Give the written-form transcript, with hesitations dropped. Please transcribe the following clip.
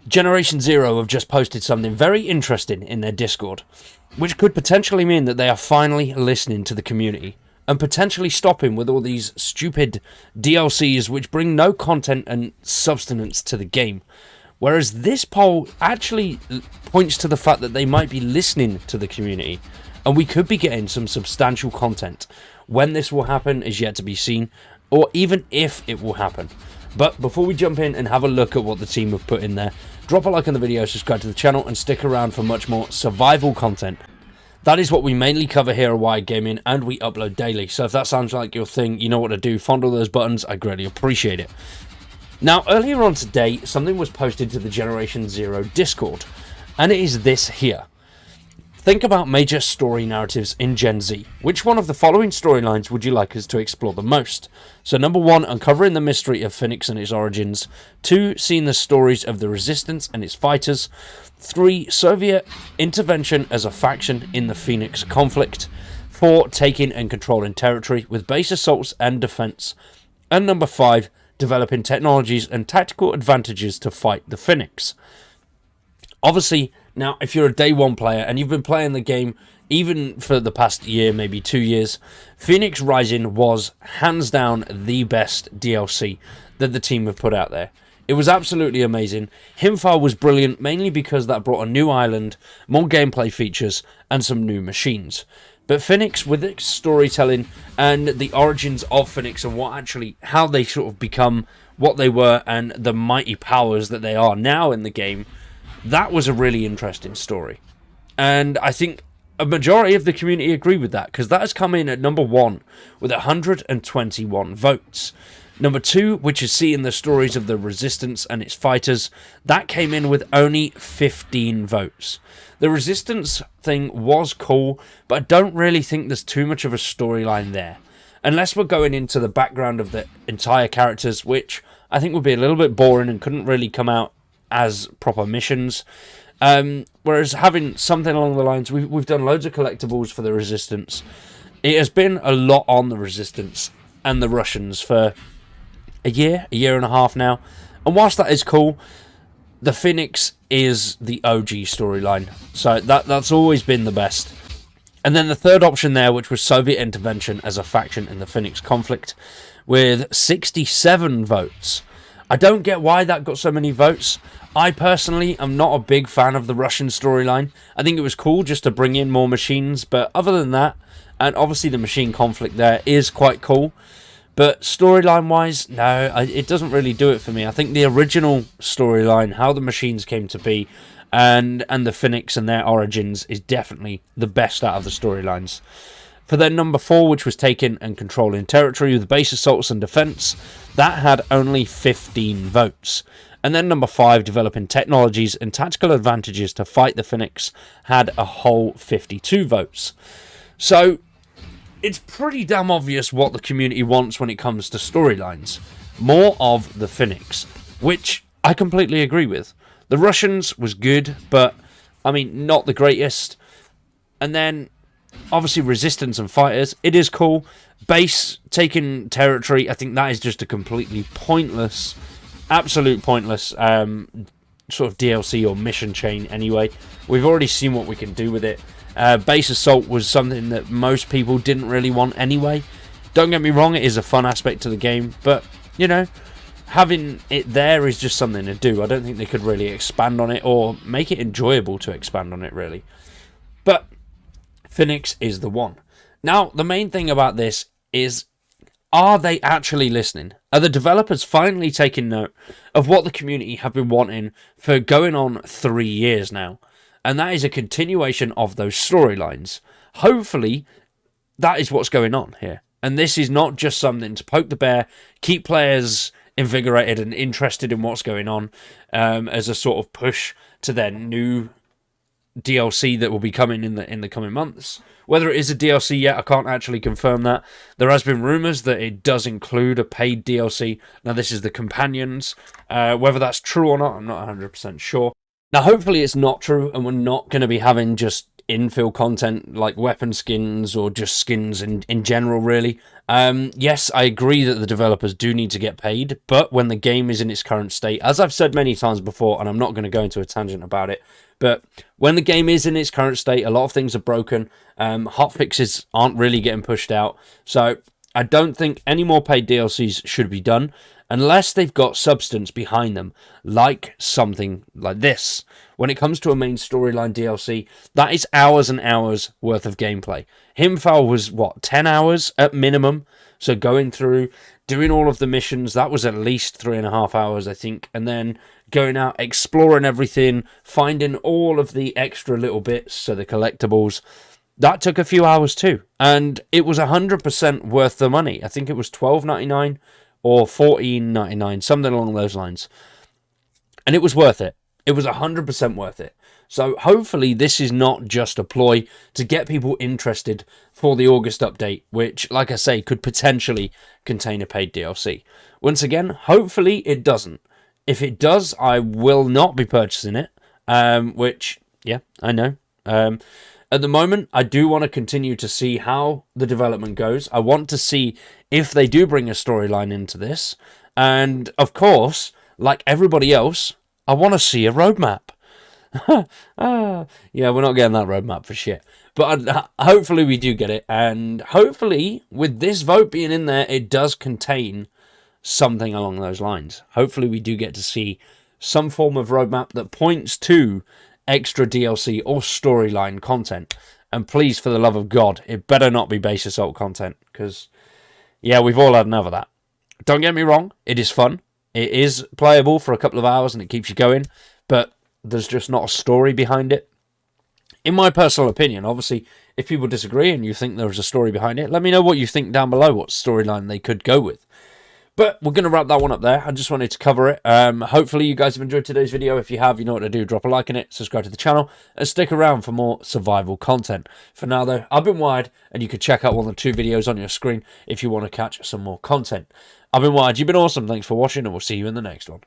Generation Zero have just posted something very interesting in their Discord, which could potentially mean that they are finally listening to the community and potentially stopping with all these stupid DLCs which bring no content and substance to the game. Whereas this poll actually points to the fact that they might be listening to the community and we could be getting some substantial content. When this will happen is yet to be seen, or even if it will happen. But before we jump in and have a look at what the team have put in there, drop a like on the video, subscribe to the channel, and stick around for much more survival content. That is what we mainly cover here at Wired Gaming, and we upload daily. So if that sounds like your thing, you know what to do. Fondle those buttons, I greatly appreciate it. Now, earlier on today, something was posted to the Generation Zero Discord, and it is this here. Think about major story narratives in Gen Z. Which one of the following storylines would you like us to explore the most? So number 1, uncovering the mystery of Phoenix and its origins. 2, seeing the stories of the Resistance and its fighters. 3, Soviet intervention as a faction in the Phoenix conflict. 4, taking and controlling territory with base assaults and defense. And number 5, developing technologies and tactical advantages to fight the Phoenix. Obviously, now, if you're a day one player and you've been playing the game even for the past year, maybe 2 years, Phoenix Rising was hands down the best DLC that the team have put out there. It was absolutely amazing. Himfar was brilliant, mainly because that brought a new island, more gameplay features, and some new machines. But Phoenix, with its storytelling and the origins of Phoenix and how they sort of become what they were and the mighty powers that they are now in the game, that was a really interesting story. And I think a majority of the community agree with that, because that has come in at number 1 with 121 votes. Number 2, which is seeing the stories of the Resistance and its fighters, that came in with only 15 votes. The Resistance thing was cool, but I don't really think there's too much of a storyline there. Unless we're going into the background of the entire characters, which I think would be a little bit boring and couldn't really come out as proper missions. Whereas having something along the lines, we've done loads of collectibles for the Resistance. It has been a lot on the Resistance and the Russians for a year and a half now. And whilst that is cool, the Phoenix is the OG storyline. So that's always been the best. And then the third option there, which was Soviet intervention as a faction in the Phoenix conflict, with 67 votes. I don't get why that got so many votes. I personally am not a big fan of the Russian storyline. I think it was cool just to bring in more machines, but other than that, and obviously the machine conflict there is quite cool, but storyline-wise, no, it doesn't really do it for me. I think the original storyline, how the machines came to be, and the Phoenix and their origins is definitely the best out of the storylines. For then number 4, which was taking and controlling territory with base assaults and defense, that had only 15 votes. And then number 5, developing technologies and tactical advantages to fight the Phoenix, had a whole 52 votes. So it's pretty damn obvious what the community wants when it comes to storylines. More of the Phoenix, which I completely agree with. The Russians was good, but I mean, not the greatest. And then obviously Resistance and fighters, it is cool. Base taking territory, I think that is just a completely pointless, absolute pointless sort of DLC or mission chain anyway. We've already seen what we can do with it. Base assault was something that most people didn't really want anyway. Don't get me wrong, it is a fun aspect to the game, but you know, having it there is just something to do. I don't think they could really expand on it or make it enjoyable to expand on it really. But Phoenix is the one. Now, the main thing about this is, are they actually listening? Are the developers finally taking note of what the community have been wanting for going on 3 years now? And that is a continuation of those storylines. Hopefully, that is what's going on here. And this is not just something to poke the bear, keep players invigorated and interested in what's going on, as a sort of push to their new DLC that will be coming in the coming months. Whether it is a DLC yet, I can't actually confirm that. There has been rumours that it does include a paid DLC. Now, this is the Companions. Whether that's true or not, I'm not 100% sure. Now, hopefully it's not true, and we're not going to be having just infill content like weapon skins or just skins in general, really. Yes, I agree that the developers do need to get paid, but when the game is in its current state, as I've said many times before, and I'm not going to go into a tangent about it, but when the game is in its current state, a lot of things are broken. Hotfixes aren't really getting pushed out, so I don't think any more paid DLCs should be done unless they've got substance behind them, like something like this. When it comes to a main storyline DLC, that is hours and hours worth of gameplay. Himfall was, what, 10 hours at minimum? So going through, doing all of the missions, that was at least 3.5 hours, I think. And then going out, exploring everything, finding all of the extra little bits, so the collectibles. That took a few hours too. And it was 100% worth the money. I think it was $12.99 or $14.99, something along those lines. And it was worth it. It was 100% worth it. So hopefully this is not just a ploy to get people interested for the August update, which, like I say, could potentially contain a paid DLC. Once again, hopefully it doesn't. If it does, I will not be purchasing it, which, yeah, I know. At the moment, I do want to continue to see how the development goes. I want to see if they do bring a storyline into this. And, of course, like everybody else, I want to see a roadmap. Yeah, we're not getting that roadmap for shit. But hopefully we do get it. And hopefully, with this vote being in there, it does contain something along those lines. Hopefully we do get to see some form of roadmap that points to extra DLC or storyline content. And please, for the love of God, it better not be base assault content. Because, yeah, we've all had enough of that. Don't get me wrong, it is fun. It is playable for a couple of hours and it keeps you going, but there's just not a story behind it. In my personal opinion, obviously, if people disagree and you think there's a story behind it, let me know what you think down below, what storyline they could go with. But we're going to wrap that one up there. I just wanted to cover it. Hopefully you guys have enjoyed today's video. If you have, you know what to do. Drop a like on it, subscribe to the channel, and stick around for more survival content. For now, though, I've been Wired, and you could check out one of the 2 videos on your screen if you want to catch some more content. I've been Wired. You've been awesome. Thanks for watching, and we'll see you in the next one.